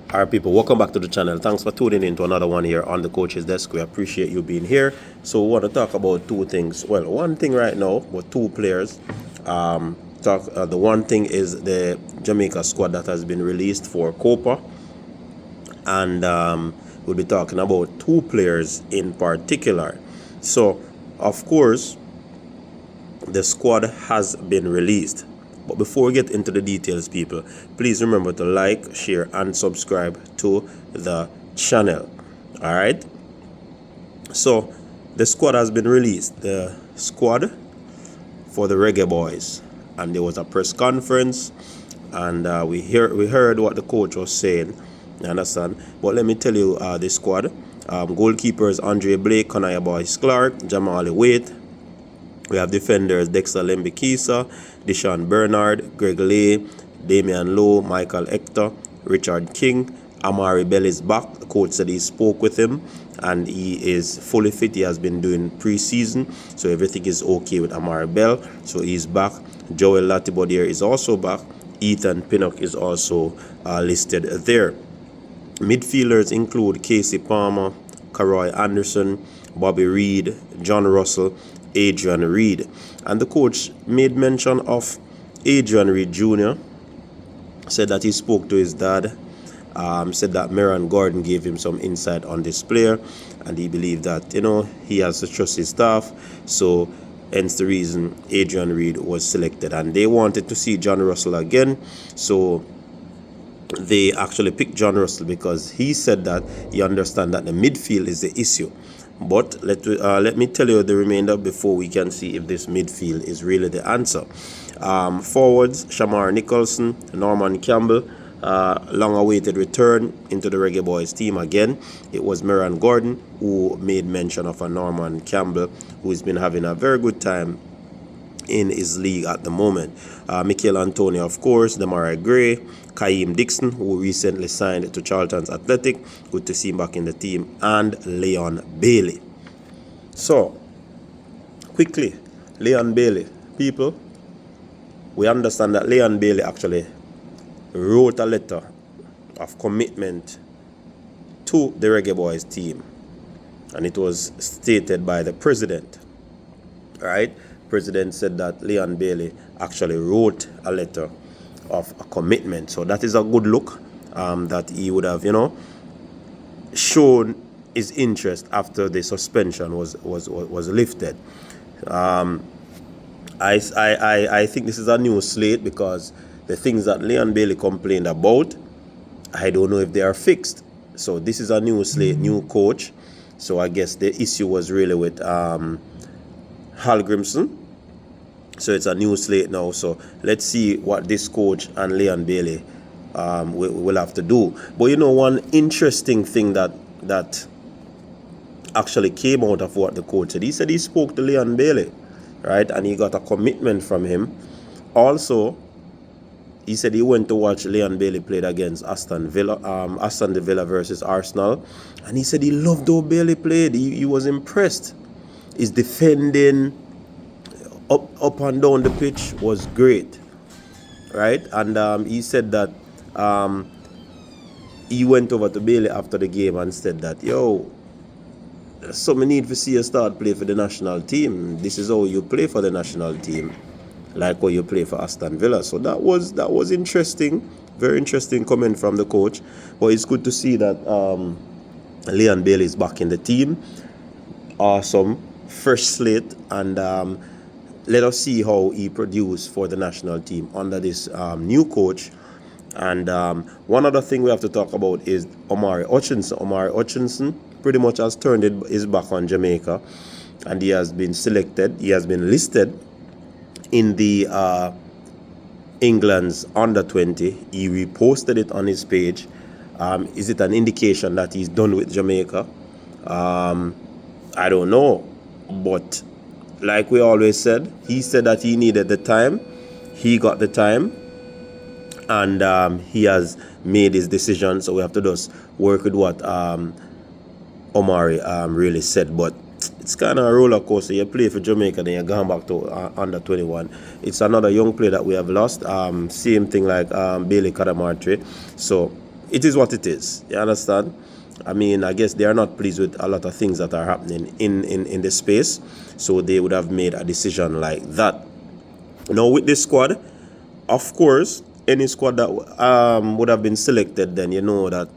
Alright, people, welcome back to the channel. Thanks for tuning in to another one here on the coach's desk. We appreciate you being here. So we want to talk about two things. Well, one thing right now with two players. The one thing is the Jamaica squad that has been released for Copa, and we'll be talking about two players in particular. So, of course, the squad has been released. But before we get into the details, people, please remember to like, share, and subscribe to the channel. Alright? So, the squad has been released. The squad for the Reggae Boyz. And there was a press conference. And we heard what the coach was saying. You understand? But let me tell you the squad. Goalkeepers Andre Blake, Kanaya Boyce Clark, Jamali Waite. We have defenders Dexter Lembikisa, Deshaun Bernard, Greg Lay, Damian Lowe, Michael Hector, Richard King. Omari Bell is back. The coach said he spoke with him and he is fully fit. He has been doing pre-season, so everything is okay with Omari Bell. So he's back. Joel Latibodier is also back. Ethan Pinnock is also listed there. Midfielders include Casey Palmer, Karoy Anderson, Bobby Reed, John Russell, Adrian Reed. And the coach made mention of Adrian Reed Jr. Said that he spoke to his dad. Said that Meron Gordon gave him some insight on this player, and he believed that, he has to trust his staff. So hence the reason Adrian Reed was selected. And they wanted to see John Russell again. So they actually picked John Russell because he said that he understands that the midfield is the issue. But let me tell you the remainder before we can see if this midfield is really the answer. Forwards, Shamar Nicholson, Norman Campbell, long-awaited return into the Reggae Boyz team again. It was Meron Gordon who made mention of a Norman Campbell who's been having a very good time in his league at the moment. Michael Antonio, of course, Demarai Gray, Kaim Dixon, who recently signed to Charlton's Athletic. Good to see him back in the team. And Leon Bailey. So, quickly, Leon Bailey. People, we understand that Leon Bailey actually wrote a letter of commitment to the Reggae Boyz team. And it was stated by the president. Right? President said that Leon Bailey actually wrote a letter of a commitment. So that is a good look, that he would have, shown his interest after the suspension was lifted. I think this is a new slate because the things that Leon Bailey complained about, I don't know if they are fixed. So this is a new slate, new coach. So I guess the issue was really with Hal Grimson. So it's a new slate now. So let's see what this coach and Leon Bailey will have to do. But one interesting thing that actually came out of what the coach said. He said he spoke to Leon Bailey, right? And he got a commitment from him. Also, he said he went to watch Leon Bailey played against Aston Villa versus Arsenal. And he said he loved how Bailey played. He was impressed. His defending up and down the pitch was great, right? And he said that he went over to Bailey after the game and said that, so we need to see you start play for the national team. This is how you play for the national team, like how you play for Aston Villa. So that was interesting, very interesting comment from the coach. But it's good to see that Leon Bailey is back in the team. Awesome, fresh slate, and let us see how he produced for the national team under this new coach. And one other thing we have to talk about is Omari Hutchinson. Omari Hutchinson pretty much has turned his back on Jamaica, and he has been selected. He has been listed in the England's under-20. He reposted it on his page. Is it an indication that he's done with Jamaica? I don't know, but like we always said, he said that he needed the time. He got the time, and he has made his decision. So we have to just work with what Omari really said. But it's kind of a roller coaster. You play for Jamaica, then you're going back to under 21. It's another young player that we have lost. Same thing like Bailey Kadamartre. So it is what it is. You understand? I mean, I guess they are not pleased with a lot of things that are happening in the space, so they would have made a decision like that. Now with this squad, of course, any squad that would have been selected, then you know that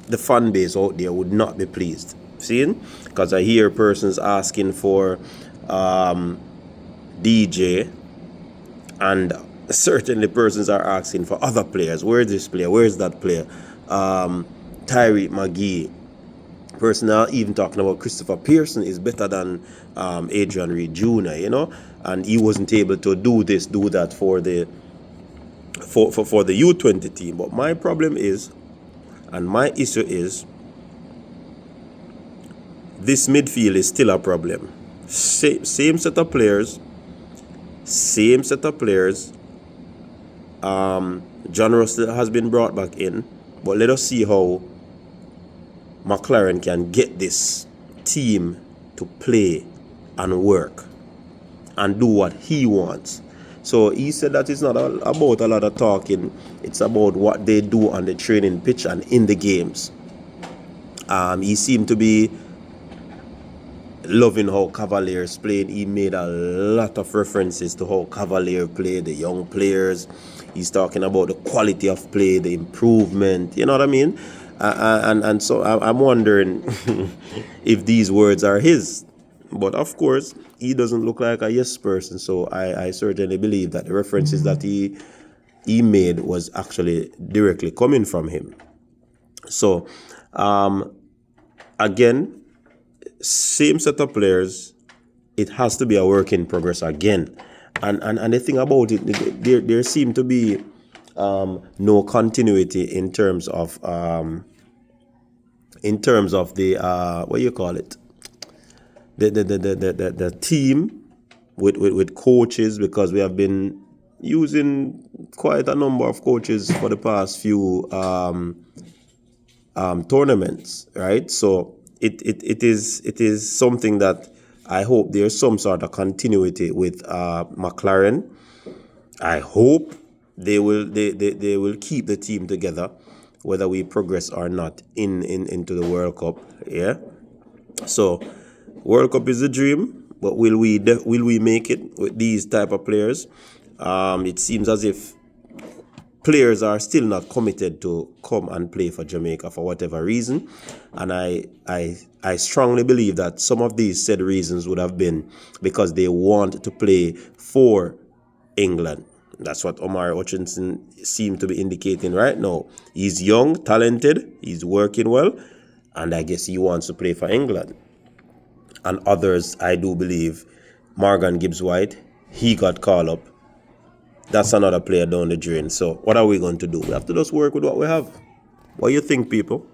the fan base out there would not be pleased. Seeing? Because I hear persons asking for DJ, and certainly persons are asking for other players. Where's this player? Where's that player? Tyree McGee. Person are even talking about Christopher Pearson is better than Adrian Reed Jr., you know, and he wasn't able to do this, do that for the U20 team. But my problem is, and my issue is, this midfield is still a problem. Same set of players. John Russell has been brought back in, but let us see how McLaren can get this team to play and work and do what he wants. So he said that it's not about a lot of talking, it's about what they do on the training pitch and in the games. He seemed to be loving how Cavaliers played. He made a lot of references to how Cavalier played, the young players. He's talking about the quality of play, the improvement, you know what I mean? And so I'm wondering if these words are his. But of course, he doesn't look like a yes person, so I certainly believe that the references that he made was actually directly coming from him. So, again, same set of players, it has to be a work in progress again. And the thing about it, there seemed to be no continuity in terms of the what you call it, the team with coaches, because we have been using quite a number of coaches for the past few tournaments, right? So it is something that I hope there's some sort of continuity with McLaren. I hope they will keep the team together, whether we progress or not into the World Cup. Yeah. So World Cup is a dream, but will we make it with these type of players? It seems as if players are still not committed to come and play for Jamaica for whatever reason, and I strongly believe that some of these said reasons would have been because they want to play for England. That's what Omari Hutchinson seemed to be indicating right now. He's young, talented, he's working well, and I guess he wants to play for England. And others, I do believe, Morgan Gibbs-White, he got called up. That's another player down the drain. So what are we going to do? We have to just work with what we have. What do you think, people?